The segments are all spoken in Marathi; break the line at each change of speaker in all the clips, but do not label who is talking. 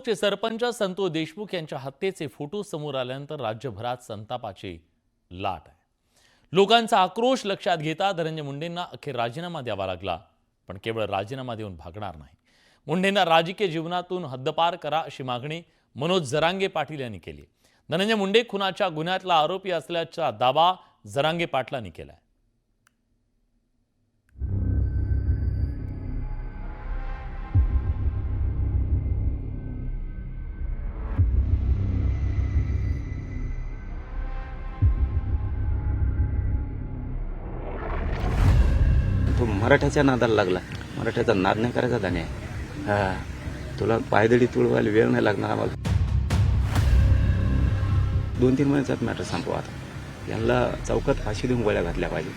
देशमुखचे सरपंच संतोष देशमुख यांच्या हत्येचे फोटो समोर आल्यानंतर राज्यभरात संतापाची लाट आहे। लोकांचा आक्रोश लक्षात घेता धनंजय मुंडेंना अखेर राजीनामा द्यावा लागला, पण केवळ राजीनामा देऊन भागणार नाही। मुंडेंना राजकीय जीवनातून हद्दपार करा अशी मागणी मनोज जरांगे पाटील यांनी केली। धनंजय मुंडे खुनाच्या गुन्ह्यातला आरोपी असल्याचा दावा जरांगे पाटलांनी केलाय।
तो मराठ्याच्या नादाला लागला। मराठ्याचा नाद नाही करायचा त्याने। तुला पायदळी तुळवायला वेळ नाही लागणार आम्हाला। 2-3 महिन्यात मॅटर संपवा। आता यांना चौकात फाशी देऊन गोळ्या घातल्या पाहिजे।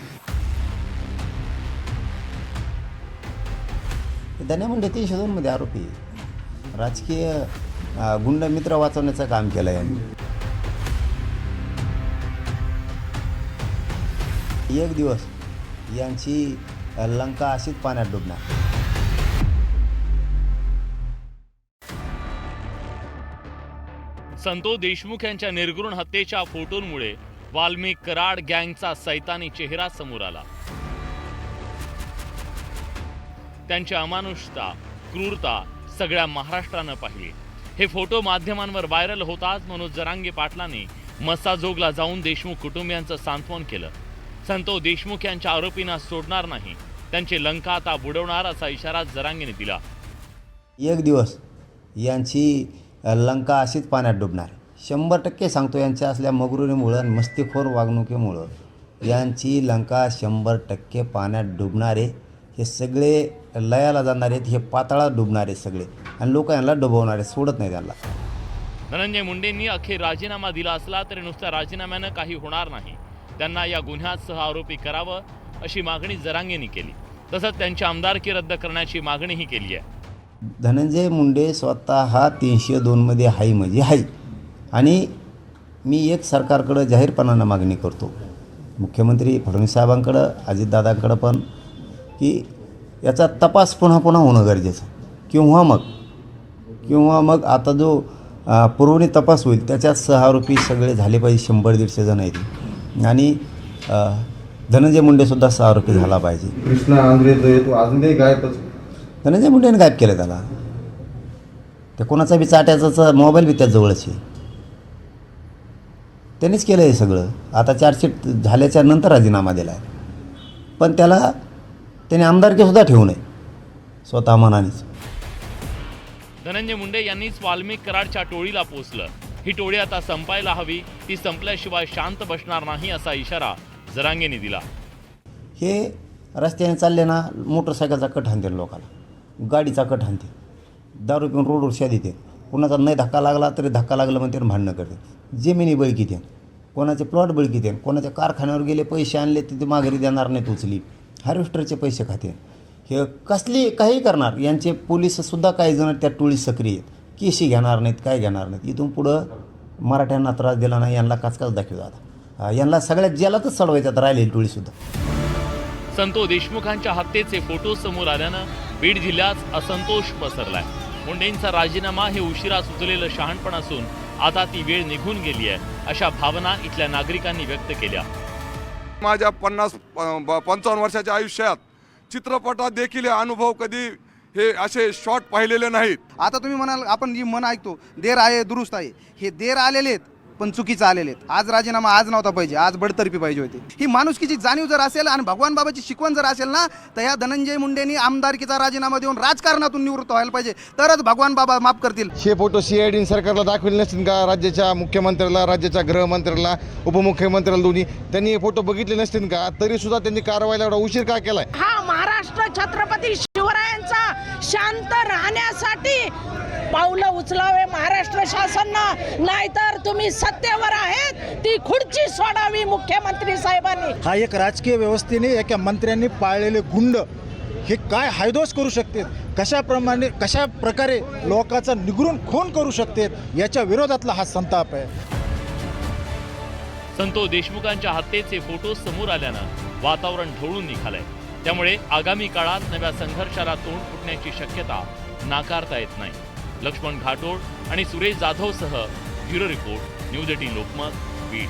धनंजय मुंडे 302 मध्ये आरोपी, राजकीय गुंड मित्र वाचवण्याचं काम केलं यांनी। एक दिवस यांची लंका अशीच पाण्यात डुबणार।
संतोष देशमुख यांच्या निर्घृण हत्येच्या फोटोंमुळे वाल्मिक कराड गँगचा सैतानी चेहरा समोर आला। त्यांची अमानुषता, क्रूरता सगळ्या महाराष्ट्रानं पाहिली। हे फोटो माध्यमांवर व्हायरल होताच मनोज जरांगे पाटलांनी मस्साजोगला जाऊन देशमुख कुटुंबियांचं सांत्वन केलं। संतोष देशमुख यांच्या आरोपींना सोडणार नाही, त्यांची लंका आता बुडवणार असा इशारा जरांगेने दिला।
एक दिवस यांची लंका अशीच पाण्यात डुबणार। 100% सांगतो, यांच्या असल्या मगरुरीमुळं आणि मस्तीखोर वागणुकीमुळं यांची लंका 100% पाण्यात डुबणारे। हे सगळे लयाला जाणारे आहेत, हे पाताळात डुबणारे सगळे, आणि लोक यांना डुबवणारे, सोडत नाही त्यांना।
धनंजय मुंडेंनी अखेर राजीनामा दिला असला तरी नुसत्या राजीनाम्यानं काही होणार नाही। त्यांना या गुन्ह्यात सह आरोपी करावं अशी मागणी जरांगेंनी केली। तसंच त्यांची आमदारकी रद्द करण्याची मागणीही केली आहे।
धनंजय मुंडे स्वतः 302 मध्ये आहे म्हणजे आहे, आणि मी एक सरकारकडं जाहीरपणानं मागणी करतो, मुख्यमंत्री फडणवीस साहेबांकडं, अजितदादांकडं पण, की याचा तपास पुन्हा होणं गरजेचं। किंवा मग आता जो पुरवणी तपास होईल त्याच्यात सहआरोपी सगळे झाले पाहिजे। 100-150 जण आहेत, आणि धनंजय मुंडेसुद्धा सहआरोपी झाला पाहिजे।
कृष्णा आंध्रे जो तो अजूनही गायबच।
धनंजय मुंडेने गायब केलं त्याला। ते कोणाचा बी चाट्याचा मोबाईल बी त्याजवळच आहे, त्यांनीच केलं हे सगळं। आता चार्जशीट झाल्याच्या नंतर राजीनामा दिला आहे, पण त्याने आमदारकीसुद्धा ठेवू नये स्वतः मनानेच।
धनंजय मुंडे यांनीच वाल्मिक कराडच्या टोळीला पोचलं। ही टोळी आता संपायला हवी, ती संपल्याशिवाय शांत बसणार नाही असा इशारा जरांगेंनी दिला।
हे रस्त्याने चालले ना, मोटरसायकलचा कट हाणते, लोकाला गाडीचा कट हाणते, दारू पिऊन रोडवर शा देते, कुणाचा नाही धक्का लागला तरी धक्का लागला म्हणते भांडणं करते, जमिनी बळकीते, कोणाचे प्लॉट बळकीते, कोणाच्या कारखान्यावर गेले पैसे आणले तर ते माघारी देणार नाहीत उचली, हार्वेस्टरचे पैसे खाते। हे कसली काही करणार। यांचे पोलीससुद्धा काही जण त्या टोळीत सक्रिय आहेत, केशी घेणार नाहीत, काय घेणार नाहीत। इथून पुढं मराठ्यांना त्रास दिला नाही, यांना काचकाच दाखवला आता, यांना सगळ्यात जेलातच चढवायच्यात राहिलेली टोळीसुद्धा।
संतोष देशमुखांच्या हत्येचे फोटो समोर आल्यानं बीड जिल्ह्यात असंतोष पसरलाय। मुंडेंचा राजीनामा हे उशिरा सुचलेलं शहाणपण असून आता ती वेळ निघून गेली आहे, अशा भावना इथल्या नागरिकांनी व्यक्त केल्या।
माझ्या 50-55 वर्षाच्या आयुष्यात चित्रपटात देखील हे अनुभव कधी हे असे शॉट पाहिलेले नाहीत।
आता तुम्ही म्हणाल, आपण जी मन ऐकतो, देर आहे दुरुस्त आहे, हे देर आलेले आहेत पण चुकीचं आलेले आहेत। आज राजीनामा आज नव्हता पाहिजे, आज बडतर्फी पाहिजे होती। ही माणुसकीची जाणीव जर असेल आणि भगवान बाबाची शिकवण जर असेल ना, तर ह्या धनंजय मुंडेंनी आमदारकीचा राजीनामा देऊन राजकारणातून निवृत्त व्हायला पाहिजे, तरच भगवान बाबा माफ करतील।
हे फोटो CID सरकारला दाखवले नसतील का? राज्याच्या मुख्यमंत्र्याला, राज्याच्या गृहमंत्र्याला, उपमुख्यमंत्र्याला, दोन्ही त्यांनी हे फोटो बघितले नसतील का? तरी सुद्धा त्यांनी कारवाईला एवढा उशीर का केलाय?
हा महाराष्ट्र छत्रपती शिवरायांचा शांत राहण्यासाठी पावलं उचलावे महाराष्ट्र शासनानं, नाहीतर तुम्ही सत्तेवर आहेत ती खुर्ची सोडावी मुख्यमंत्री साहेबांनी।
हा एक राजकीय व्यवस्थेने एका मंत्र्यांनी पाळलेले गुंड हे काय हायदोस करू शकते, कशा प्रकारे लोकांचा निगरून खून करू शकते, याच्या विरोधातला हा संताप आहे।
संतोष देशमुखांच्या हत्येचे फोटो समोर आल्यानं वातावरण ढवळून निघालंय। त्यामुळे आगामी काळात नव्या संघर्षाला तोंड फुटण्याची शक्यता नाकारता येत नाही। लक्ष्मण घाटोळ आणि सुरेश जाधवसह bureau report news 18 Lokmat Beed.